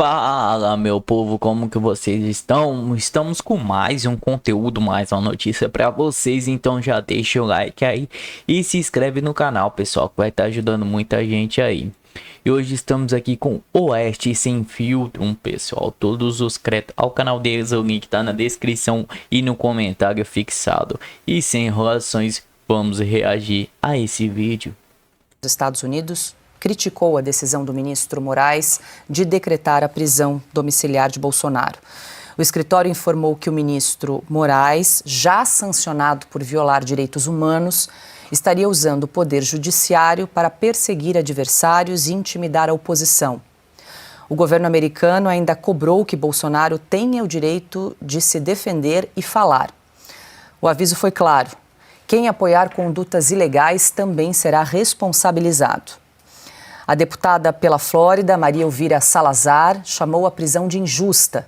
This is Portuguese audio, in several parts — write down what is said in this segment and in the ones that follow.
Fala, meu povo, como que vocês estão? Estamos com mais um conteúdo, mais uma notícia para vocês, então já deixa o like aí e se inscreve no canal, pessoal, que vai estar ajudando muita gente aí. E hoje estamos aqui com Oeste Sem Filtro, pessoal, todos os créditos ao canal deles, o link tá na descrição e no comentário fixado. E sem enrolações, vamos reagir a esse vídeo. Os Estados Unidos criticou a decisão do ministro Moraes de decretar a prisão domiciliar de Bolsonaro. O escritório informou que o ministro Moraes, já sancionado por violar direitos humanos, estaria usando o poder judiciário para perseguir adversários e intimidar a oposição. O governo americano ainda cobrou que Bolsonaro tenha o direito de se defender e falar. O aviso foi claro: quem apoiar condutas ilegais também será responsabilizado. A deputada pela Flórida, Maria Elvira Salazar, chamou a prisão de injusta.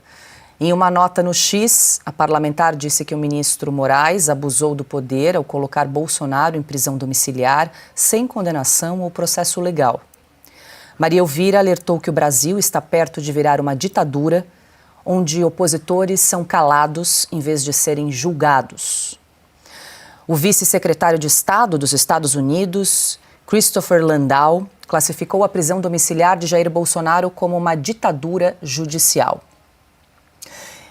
Em uma nota no X, a parlamentar disse que o ministro Moraes abusou do poder ao colocar Bolsonaro em prisão domiciliar sem condenação ou processo legal. Maria Elvira alertou que o Brasil está perto de virar uma ditadura, onde opositores são calados em vez de serem julgados. O vice-secretário de Estado dos Estados Unidos, Christopher Landau, classificou a prisão domiciliar de Jair Bolsonaro como uma ditadura judicial.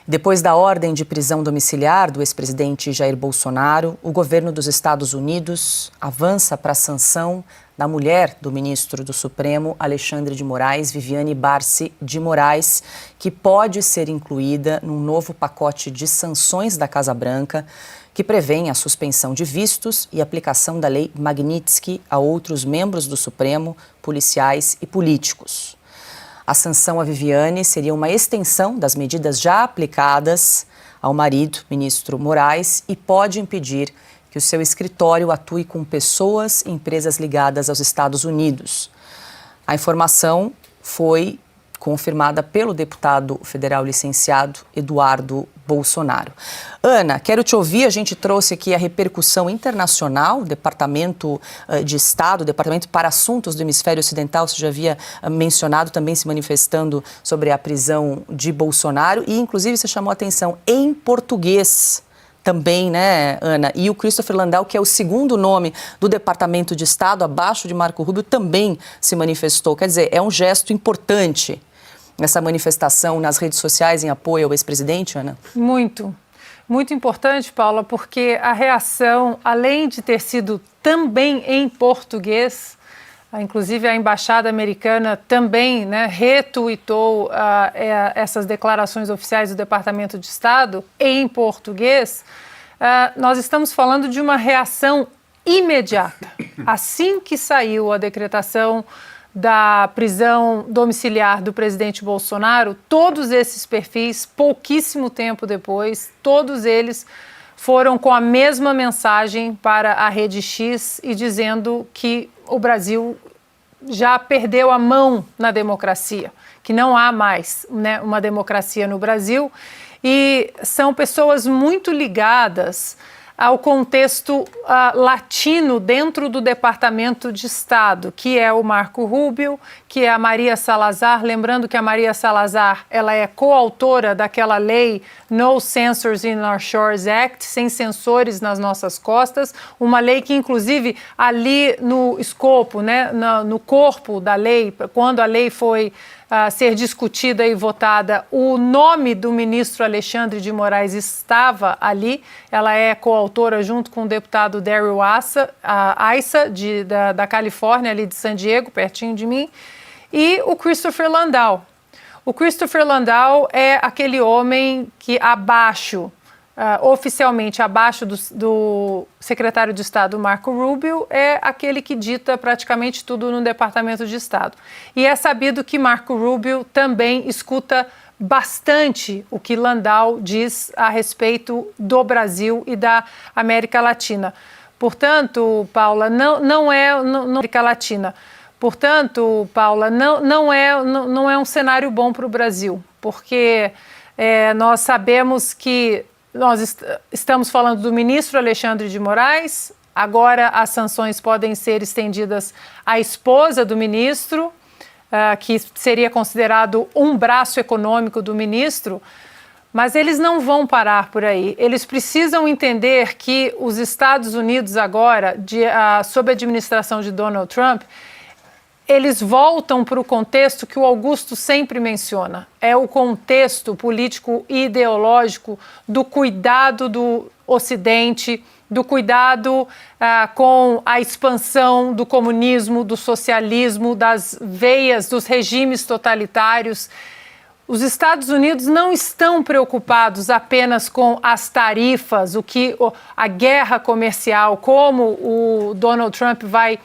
Depois da ordem de prisão domiciliar do ex-presidente Jair Bolsonaro, o governo dos Estados Unidos avança para a sanção da mulher do ministro do Supremo, Alexandre de Moraes, Viviane Barci de Moraes, que pode ser incluída num novo pacote de sanções da Casa Branca, que prevêem a suspensão de vistos e aplicação da lei Magnitsky a outros membros do Supremo, policiais e políticos. A sanção a Viviane seria uma extensão das medidas já aplicadas ao marido, ministro Moraes, e pode impedir que o seu escritório atue com pessoas e empresas ligadas aos Estados Unidos. A informação foi confirmada pelo deputado federal licenciado Eduardo Bolsonaro. Ana, quero te ouvir. A gente trouxe aqui a repercussão internacional, Departamento de Estado, Departamento para Assuntos do Hemisfério Ocidental, você já havia mencionado, também se manifestando sobre a prisão de Bolsonaro, e inclusive você chamou a atenção em português também, né, Ana? E o Christopher Landau, que é o segundo nome do Departamento de Estado, abaixo de Marco Rubio, também se manifestou. Quer dizer, é um gesto importante essa manifestação nas redes sociais em apoio ao ex-presidente, Ana? Muito importante, Paula, porque a reação, além de ter sido também em português, inclusive a embaixada americana também, né, retuitou essas declarações oficiais do Departamento de Estado em português, nós estamos falando de uma reação imediata. Assim que saiu a decretação da prisão domiciliar do presidente Bolsonaro, todos esses perfis, pouquíssimo tempo depois, todos eles foram com a mesma mensagem para a Rede X e dizendo que o Brasil já perdeu a mão na democracia, que não há mais, né, uma democracia no Brasil, e são pessoas muito ligadas ao contexto latino dentro do Departamento de Estado, que é o Marco Rubio, que é a Maria Salazar. Lembrando que a Maria Salazar, ela é coautora daquela lei No Censors in Our Shores Act, sem censores nas nossas costas, uma lei que, inclusive, ali no escopo, né, no corpo da lei, quando a lei foi ser discutida e votada, o nome do ministro Alexandre de Moraes estava ali. Ela é coautora junto com o deputado Darrell Issa, da Califórnia, ali de San Diego, pertinho de mim, e o Christopher Landau. O Christopher Landau é aquele homem que oficialmente abaixo do secretário de Estado Marco Rubio, é aquele que dita praticamente tudo no Departamento de Estado. E é sabido que Marco Rubio também escuta bastante o que Landau diz a respeito do Brasil e da América Latina. Portanto, Paula, não é América Latina. Portanto, Paula, não é um cenário bom para o Brasil, porque nós sabemos que nós estamos falando do ministro Alexandre de Moraes, agora as sanções podem ser estendidas à esposa do ministro, que seria considerado um braço econômico do ministro, mas eles não vão parar por aí. Eles precisam entender que os Estados Unidos agora, sob a administração de Donald Trump, eles voltam para o contexto que o Augusto sempre menciona. É o contexto político e ideológico do cuidado do Ocidente, do cuidado com a expansão do comunismo, do socialismo, das veias dos regimes totalitários. Os Estados Unidos não estão preocupados apenas com as tarifas, a guerra comercial, como o Donald Trump vai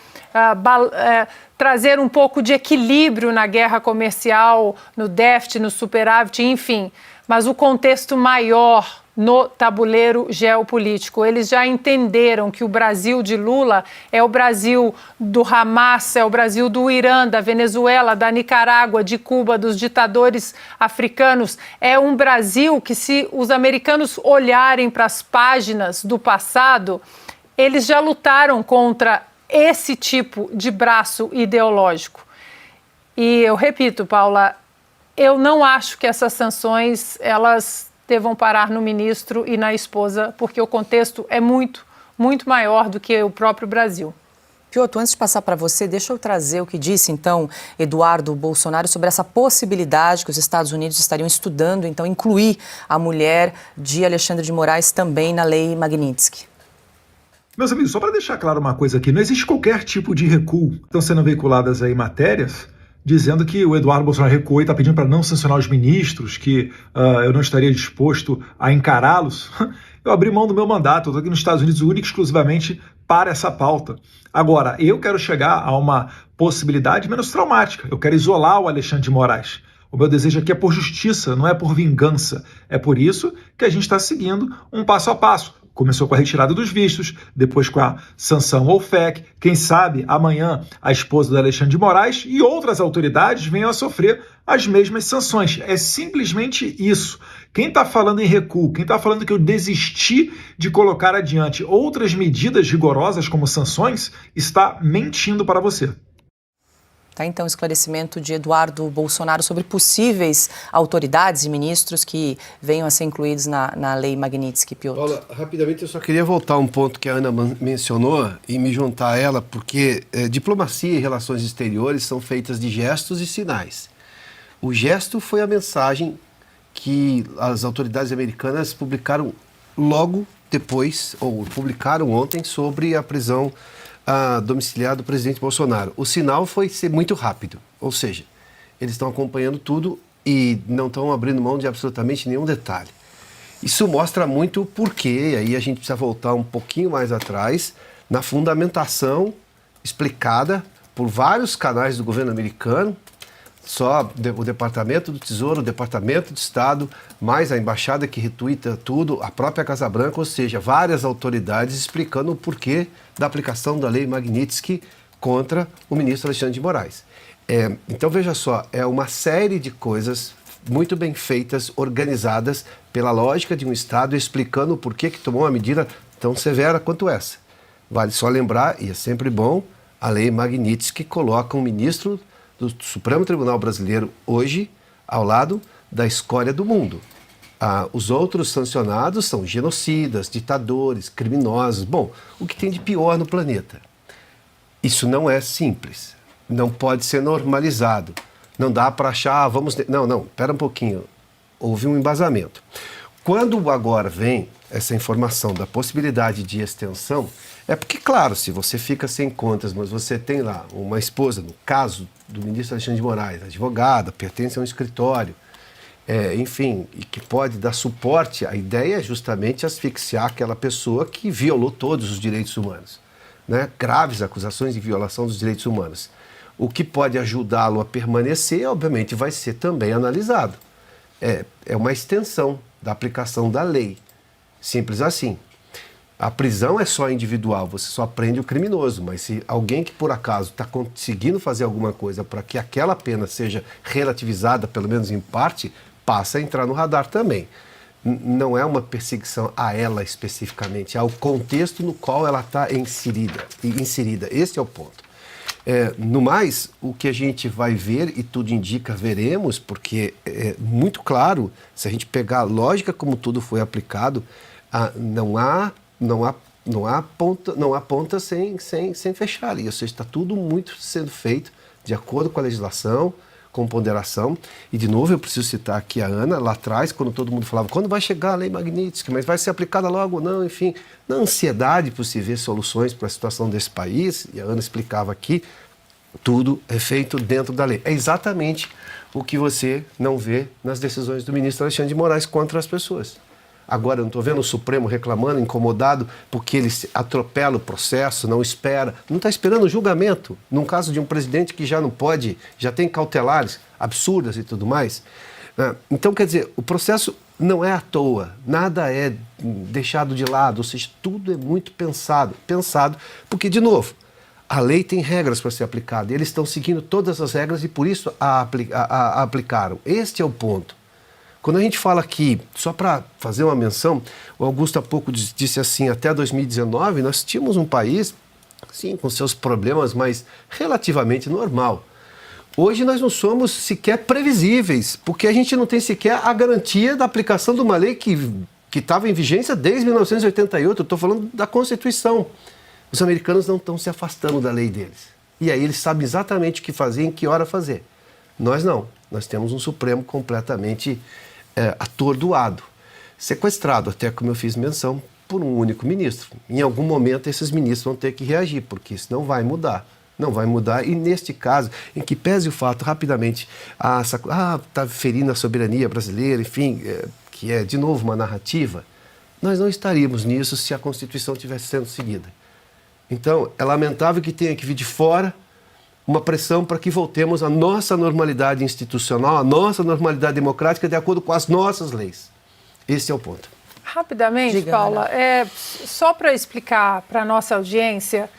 trazer um pouco de equilíbrio na guerra comercial, no déficit, no superávit, enfim. Mas o contexto maior no tabuleiro geopolítico. Eles já entenderam que o Brasil de Lula é o Brasil do Hamas, é o Brasil do Irã, da Venezuela, da Nicarágua, de Cuba, dos ditadores africanos. É um Brasil que, se os americanos olharem para as páginas do passado, eles já lutaram contra esse tipo de braço ideológico. E eu repito, Paula, eu não acho que essas sanções, elas devam parar no ministro e na esposa, porque o contexto é muito, muito maior do que o próprio Brasil. Piotr, antes de passar para você, deixa eu trazer o que disse, então, Eduardo Bolsonaro sobre essa possibilidade que os Estados Unidos estariam estudando, então, incluir a mulher de Alexandre de Moraes também na lei Magnitsky. Meus amigos, só para deixar claro uma coisa aqui, não existe qualquer tipo de recuo. Estão sendo veiculadas aí matérias dizendo que o Eduardo Bolsonaro recuou e está pedindo para não sancionar os ministros, que eu não estaria disposto a encará-los. Eu abri mão do meu mandato, eu estou aqui nos Estados Unidos única e exclusivamente para essa pauta. Agora, eu quero chegar a uma possibilidade menos traumática. Eu quero isolar o Alexandre de Moraes. O meu desejo aqui é por justiça, não é por vingança. É por isso que a gente está seguindo um passo a passo. Começou com a retirada dos vistos, depois com a sanção ao FEC. Quem sabe amanhã a esposa do Alexandre de Moraes e outras autoridades venham a sofrer as mesmas sanções. É simplesmente isso. Quem está falando em recuo, quem está falando que eu desisti de colocar adiante outras medidas rigorosas como sanções, está mentindo para você. Tá, então, esclarecimento de Eduardo Bolsonaro sobre possíveis autoridades e ministros que venham a ser incluídos na lei Magnitsky. Piotr. Paula, rapidamente eu só queria voltar a um ponto que a Ana mencionou e me juntar a ela, porque diplomacia e relações exteriores são feitas de gestos e sinais. O gesto foi a mensagem que as autoridades americanas publicaram logo depois, ou publicaram ontem, sobre a prisão domiciliar do presidente Bolsonaro. O sinal foi ser muito rápido, ou seja, eles estão acompanhando tudo e não estão abrindo mão de absolutamente nenhum detalhe. Isso mostra muito o porquê, aí a gente precisa voltar um pouquinho mais atrás, na fundamentação explicada por vários canais do governo americano, só o Departamento do Tesouro, o Departamento de Estado, mais a embaixada que retuita tudo, a própria Casa Branca, ou seja, várias autoridades explicando o porquê da aplicação da lei Magnitsky contra o ministro Alexandre de Moraes. Então, veja só, é uma série de coisas muito bem feitas, organizadas pela lógica de um Estado, explicando o porquê que tomou uma medida tão severa quanto essa. Vale só lembrar, e é sempre bom, a lei Magnitsky coloca um ministro do Supremo Tribunal Brasileiro hoje ao lado da escória do mundo. Os outros sancionados são genocidas, ditadores, criminosos. Bom, o que tem de pior no planeta? Isso não é simples, não pode ser normalizado. Não dá para achar, Não, espera um pouquinho. Houve um embasamento. Quando agora vem essa informação da possibilidade de extensão, é porque, claro, se você fica sem contas, mas você tem lá uma esposa, no caso do ministro Alexandre de Moraes, advogada, pertence a um escritório, enfim, e que pode dar suporte, a ideia é justamente asfixiar aquela pessoa que violou todos os direitos humanos, né? Graves acusações de violação dos direitos humanos. O que pode ajudá-lo a permanecer, obviamente, vai ser também analisado. É uma extensão da aplicação da lei. Simples assim. A prisão é só individual, você só prende o criminoso, mas se alguém que por acaso está conseguindo fazer alguma coisa para que aquela pena seja relativizada, pelo menos em parte, passa a entrar no radar também. Não é uma perseguição a ela especificamente, é ao contexto no qual ela está inserida. Esse é o ponto. No mais, o que a gente vai ver, e tudo indica, veremos, porque é muito claro, se a gente pegar a lógica como tudo foi aplicado, não há ponta sem fechar ali. Ou seja, está tudo muito sendo feito de acordo com a legislação, com ponderação. E, de novo, eu preciso citar aqui a Ana, lá atrás, quando todo mundo falava, quando vai chegar a lei Magnitsky, mas vai ser aplicada logo ou não, enfim. Na ansiedade por se ver soluções para a situação desse país, e a Ana explicava aqui, tudo é feito dentro da lei. É exatamente o que você não vê nas decisões do ministro Alexandre de Moraes contra as pessoas. Agora, eu não estou vendo o Supremo reclamando, incomodado, porque ele atropela o processo, não espera. Não está esperando o julgamento, num caso de um presidente que já não pode, já tem cautelares absurdas e tudo mais. Então, quer dizer, o processo não é à toa, nada é deixado de lado, ou seja, tudo é muito pensado, porque, de novo, a lei tem regras para ser aplicada, eles estão seguindo todas as regras e por isso a aplicaram. Este é o ponto. Quando a gente fala aqui, só para fazer uma menção, o Augusto há pouco disse assim, até 2019 nós tínhamos um país, sim, com seus problemas, mas relativamente normal. Hoje nós não somos sequer previsíveis, porque a gente não tem sequer a garantia da aplicação de uma lei que estava em vigência desde 1988, eu estou falando da Constituição. Os americanos não estão se afastando da lei deles. E aí eles sabem exatamente o que fazer e em que hora fazer. Nós não. Nós temos um Supremo completamente atordoado, sequestrado, até como eu fiz menção, por um único ministro. Em algum momento esses ministros vão ter que reagir, porque isso não vai mudar. Não vai mudar, e neste caso, em que pese o fato, rapidamente, está ferindo a soberania brasileira, enfim, que é, de novo, uma narrativa, nós não estaríamos nisso se a Constituição estivesse sendo seguida. Então, é lamentável que tenha que vir de fora uma pressão para que voltemos à nossa normalidade institucional, à nossa normalidade democrática, de acordo com as nossas leis. Esse é o ponto. Rapidamente, Diga, Paula, só para explicar para a nossa audiência,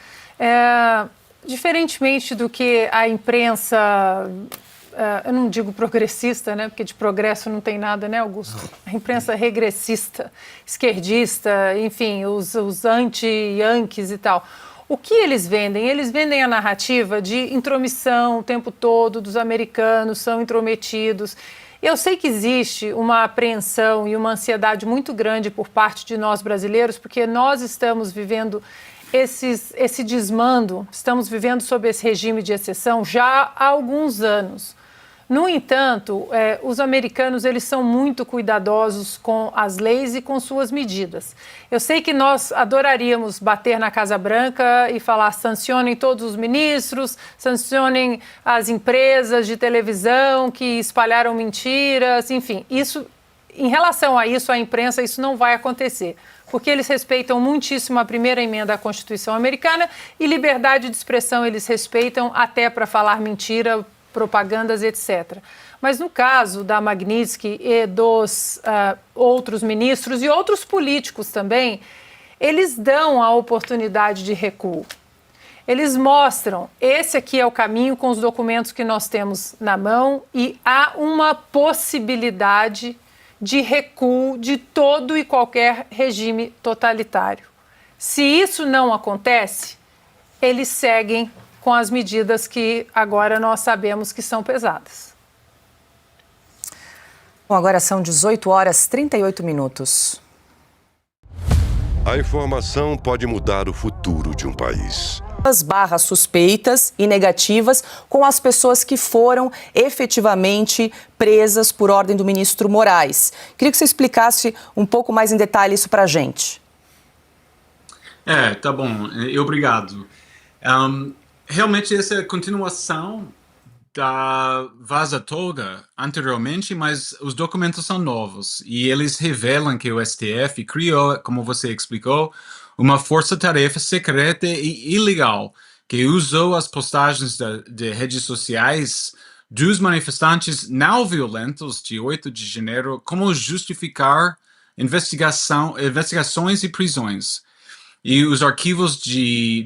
diferentemente do que a imprensa, eu não digo progressista, né, porque de progresso não tem nada, né, Augusto? A imprensa regressista, esquerdista, enfim, os anti-yankees e tal. O que eles vendem? Eles vendem a narrativa de intromissão o tempo todo, dos americanos são intrometidos. Eu sei que existe uma apreensão e uma ansiedade muito grande por parte de nós brasileiros, porque nós estamos vivendo esse desmando, estamos vivendo sob esse regime de exceção já há alguns anos. No entanto, os americanos eles são muito cuidadosos com as leis e com suas medidas. Eu sei que nós adoraríamos bater na Casa Branca e falar sancionem todos os ministros, sancionem as empresas de televisão que espalharam mentiras, enfim. Isso, em relação a isso, a imprensa, isso não vai acontecer, porque eles respeitam muitíssimo a primeira emenda à Constituição americana e liberdade de expressão eles respeitam até para falar mentira, propagandas, etc. Mas no caso da Magnitsky e dos outros ministros e outros políticos também, eles dão a oportunidade de recuo. Eles mostram, esse aqui é o caminho com os documentos que nós temos na mão e há uma possibilidade de recuo de todo e qualquer regime totalitário. Se isso não acontece, eles seguem com as medidas que agora nós sabemos que são pesadas. Bom, agora são 18 horas e 38 minutos. A informação pode mudar o futuro de um país. As barras suspeitas e negativas com as pessoas que foram efetivamente presas por ordem do ministro Moraes. Queria que você explicasse um pouco mais em detalhe isso para a gente. Tá bom. Obrigado. Realmente essa é a continuação da vaza toda anteriormente, mas os documentos são novos e eles revelam que o STF criou, como você explicou, uma força-tarefa secreta e ilegal que usou as postagens de redes sociais dos manifestantes não violentos de 8 de janeiro como justificar investigações e prisões. E os arquivos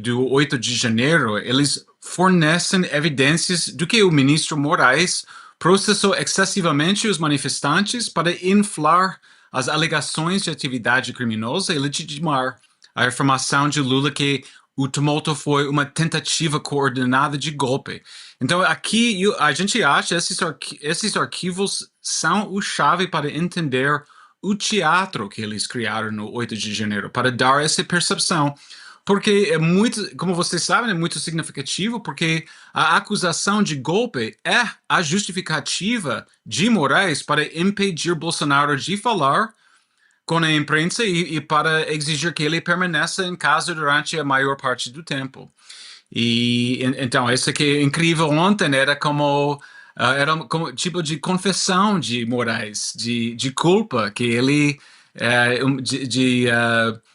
do 8 de janeiro, eles fornecem evidências do que o ministro Moraes processou excessivamente os manifestantes para inflar as alegações de atividade criminosa e legitimar a afirmação de Lula que o tumulto foi uma tentativa coordenada de golpe. Então, aqui a gente acha que esses arquivos são o chave para entender o teatro que eles criaram no 8 de janeiro, para dar essa percepção. Porque é muito, como vocês sabem, é muito significativo, porque a acusação de golpe é a justificativa de Moraes para impedir Bolsonaro de falar com a imprensa e para exigir que ele permaneça em casa durante a maior parte do tempo. E então, isso aqui é incrível. Ontem era como tipo de confissão de Moraes, de culpa, que ele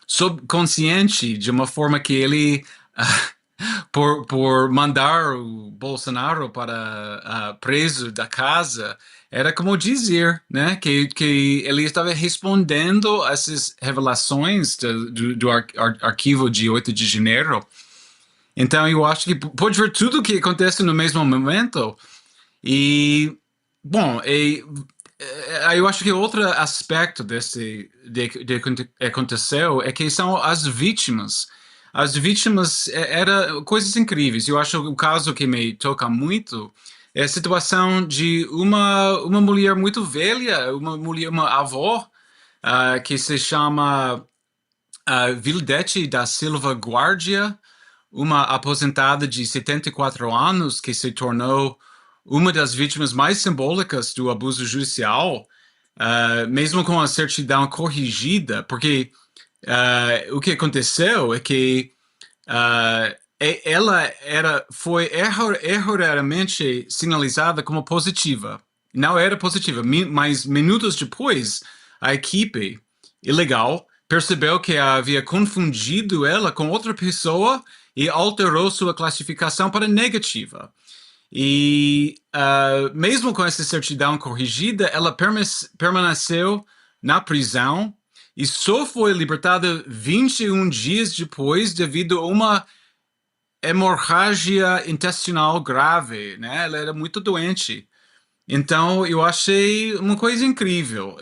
subconsciente, de uma forma que ele por mandar o Bolsonaro para preso da casa, era como dizer, né, que ele estava respondendo a essas revelações do arquivo de 8 de janeiro. Então, eu acho que pode ver tudo o que acontece no mesmo momento. E, bom, eu acho que outro aspecto de aconteceu é que são as vítimas. As vítimas eram coisas incríveis. Eu acho que o caso que me toca muito é a situação de uma mulher muito velha, uma avó, que se chama Vildete da Silva Guardia, uma aposentada de 74 anos que se tornou uma das vítimas mais simbólicas do abuso judicial, mesmo com a certidão corrigida, porque o que aconteceu é que ela foi erroneamente sinalizada como positiva. Não era positiva, mas minutos depois, a equipe ilegal percebeu que havia confundido ela com outra pessoa e alterou sua classificação para negativa. E mesmo com essa certidão corrigida, ela permaneceu na prisão e só foi libertada 21 dias depois devido a uma hemorragia intestinal grave, né? Ela era muito doente. Então, eu achei uma coisa incrível.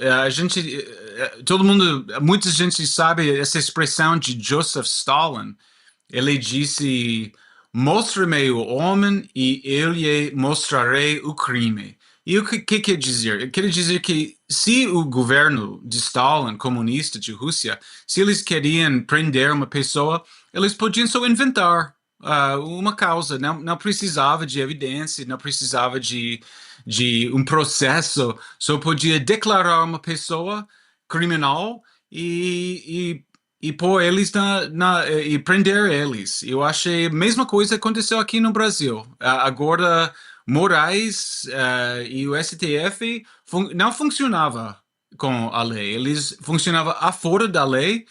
Muita gente sabe essa expressão de Joseph Stalin. Ele disse: mostre-me o homem e eu lhe mostrarei o crime. E o que quer dizer? Quer dizer que se o governo de Stalin, comunista de Rússia, se eles queriam prender uma pessoa, eles podiam só inventar uma causa. Não precisava de evidência, não precisava de um processo, só podia declarar uma pessoa criminal e pôr eles e prender eles. Eu achei a mesma coisa aconteceu aqui no Brasil. Agora, Moraes e o STF não funcionava com a lei. Eles funcionavam fora da lei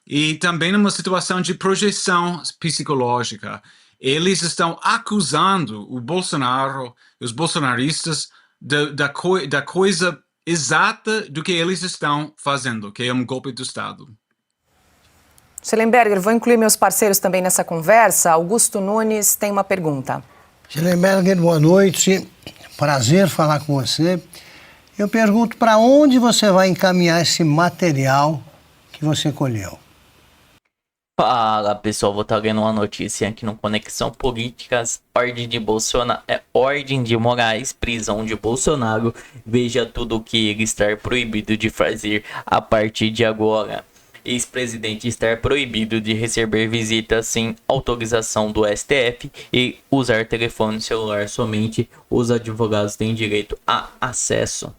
e também numa situação de projeção psicológica. Eles estão acusando o Bolsonaro, os bolsonaristas, da coisa exata do que eles estão fazendo, que é um golpe do Estado. Schellenberger, vou incluir meus parceiros também nessa conversa. Augusto Nunes tem uma pergunta. Schellenberger, boa noite. Prazer falar com você. Eu pergunto para onde você vai encaminhar esse material que você colheu. Fala pessoal, vou estar lendo uma notícia aqui no Conexão Políticas. Ordem de Moraes, prisão de Bolsonaro. Veja tudo o que ele está proibido de fazer a partir de agora. Ex-presidente está proibido de receber visitas sem autorização do STF e usar telefone celular. Somente os advogados têm direito a acesso.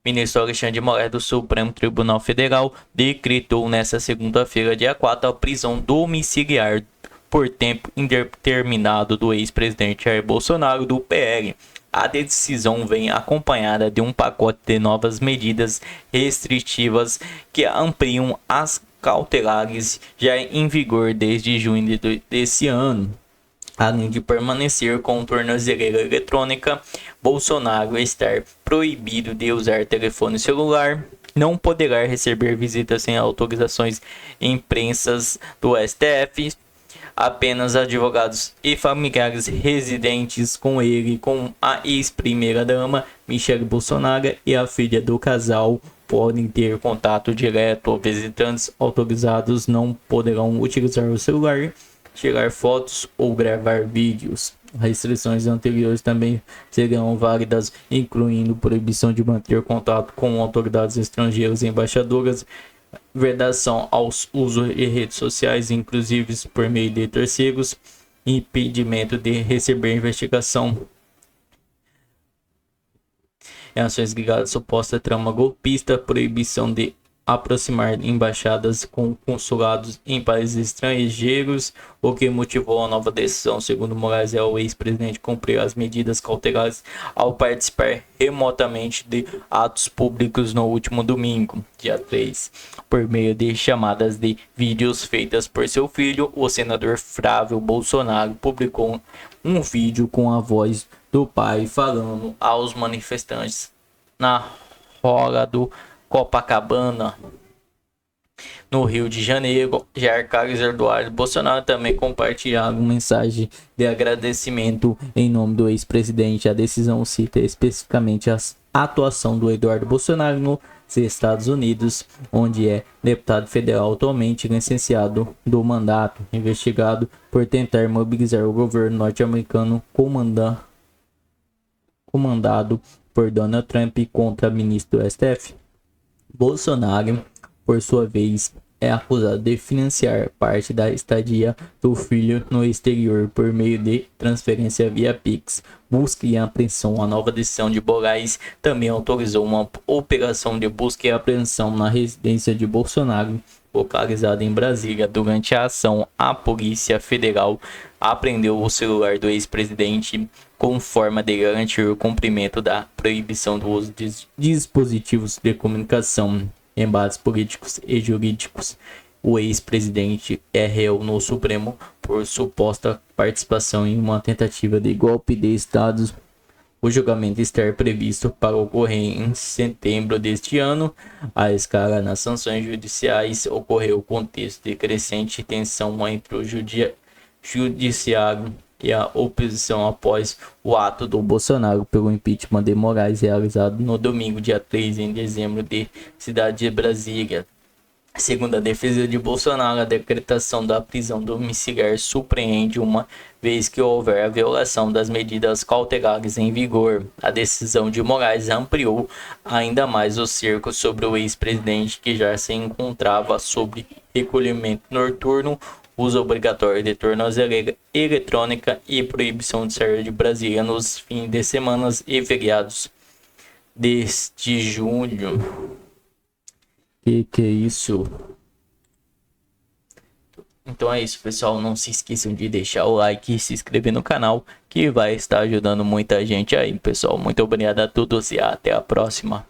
Ministro Alexandre de Moraes do Supremo Tribunal Federal decretou nesta segunda-feira, dia 4, a prisão domiciliar por tempo indeterminado do ex-presidente Jair Bolsonaro do PL. A decisão vem acompanhada de um pacote de novas medidas restritivas que ampliam as cautelares já em vigor desde junho desse ano. Além de permanecer com tornozeleira eletrônica, Bolsonaro está proibido de usar telefone celular, não poderá receber visitas sem autorizações imprensas do STF. Apenas advogados e familiares residentes com ele, com a ex-primeira-dama Michele Bolsonaro e a filha do casal podem ter contato direto. Visitantes autorizados não poderão utilizar o celular, tirar fotos ou gravar vídeos. Restrições anteriores também serão válidas, incluindo proibição de manter contato com autoridades estrangeiras e embaixadoras, vedação aos usos de redes sociais, inclusive por meio de terceiros, impedimento de receber investigação em ações ligadas à suposta trama golpista, proibição de aproximar embaixadas com consulados em países estrangeiros. O que motivou a nova decisão, segundo Moraes, é o ex-presidente cumprir as medidas cautelares ao participar remotamente de atos públicos no último domingo, dia 3, por meio de chamadas de vídeos feitas por seu filho. O senador Flávio Bolsonaro publicou um vídeo com a voz do pai falando aos manifestantes na roda do Copacabana, no Rio de Janeiro. Jair Carlos Eduardo Bolsonaro também compartilhou uma mensagem de agradecimento em nome do ex-presidente. A decisão cita especificamente a atuação do Eduardo Bolsonaro nos Estados Unidos, onde é deputado federal atualmente licenciado do mandato, investigado por tentar mobilizar o governo norte-americano comandado por Donald Trump contra ministro do STF. Bolsonaro, por sua vez, é acusado de financiar parte da estadia do filho no exterior por meio de transferência via Pix. Busca e apreensão. A nova decisão de Moraes também autorizou uma operação de busca e apreensão na residência de Bolsonaro, localizada em Brasília. Durante a ação, a Polícia Federal apreendeu o celular do ex-presidente com forma de garantir o cumprimento da proibição do uso de dispositivos de comunicação. Embates políticos e jurídicos. O ex-presidente é réu no Supremo por suposta participação em uma tentativa de golpe de Estado. O julgamento está previsto para ocorrer em setembro deste ano. A escala nas sanções judiciais ocorreu no contexto de crescente tensão entre o judiciário e a oposição após o ato do Bolsonaro pelo impeachment de Moraes, realizado no domingo, dia 3 de dezembro, de cidade de Brasília. Segundo a defesa de Bolsonaro, a decretação da prisão domiciliar surpreende uma vez que houver a violação das medidas cautelares em vigor. A decisão de Moraes ampliou ainda mais o cerco sobre o ex-presidente, que já se encontrava sob recolhimento noturno, uso obrigatório de tornozeleira eletrônica e proibição de sair de Brasília nos fins de semana e feriados deste junho. Que é isso? Então é isso, pessoal. Não se esqueçam de deixar o like e se inscrever no canal, que vai estar ajudando muita gente aí, pessoal. Muito obrigado a todos e até a próxima.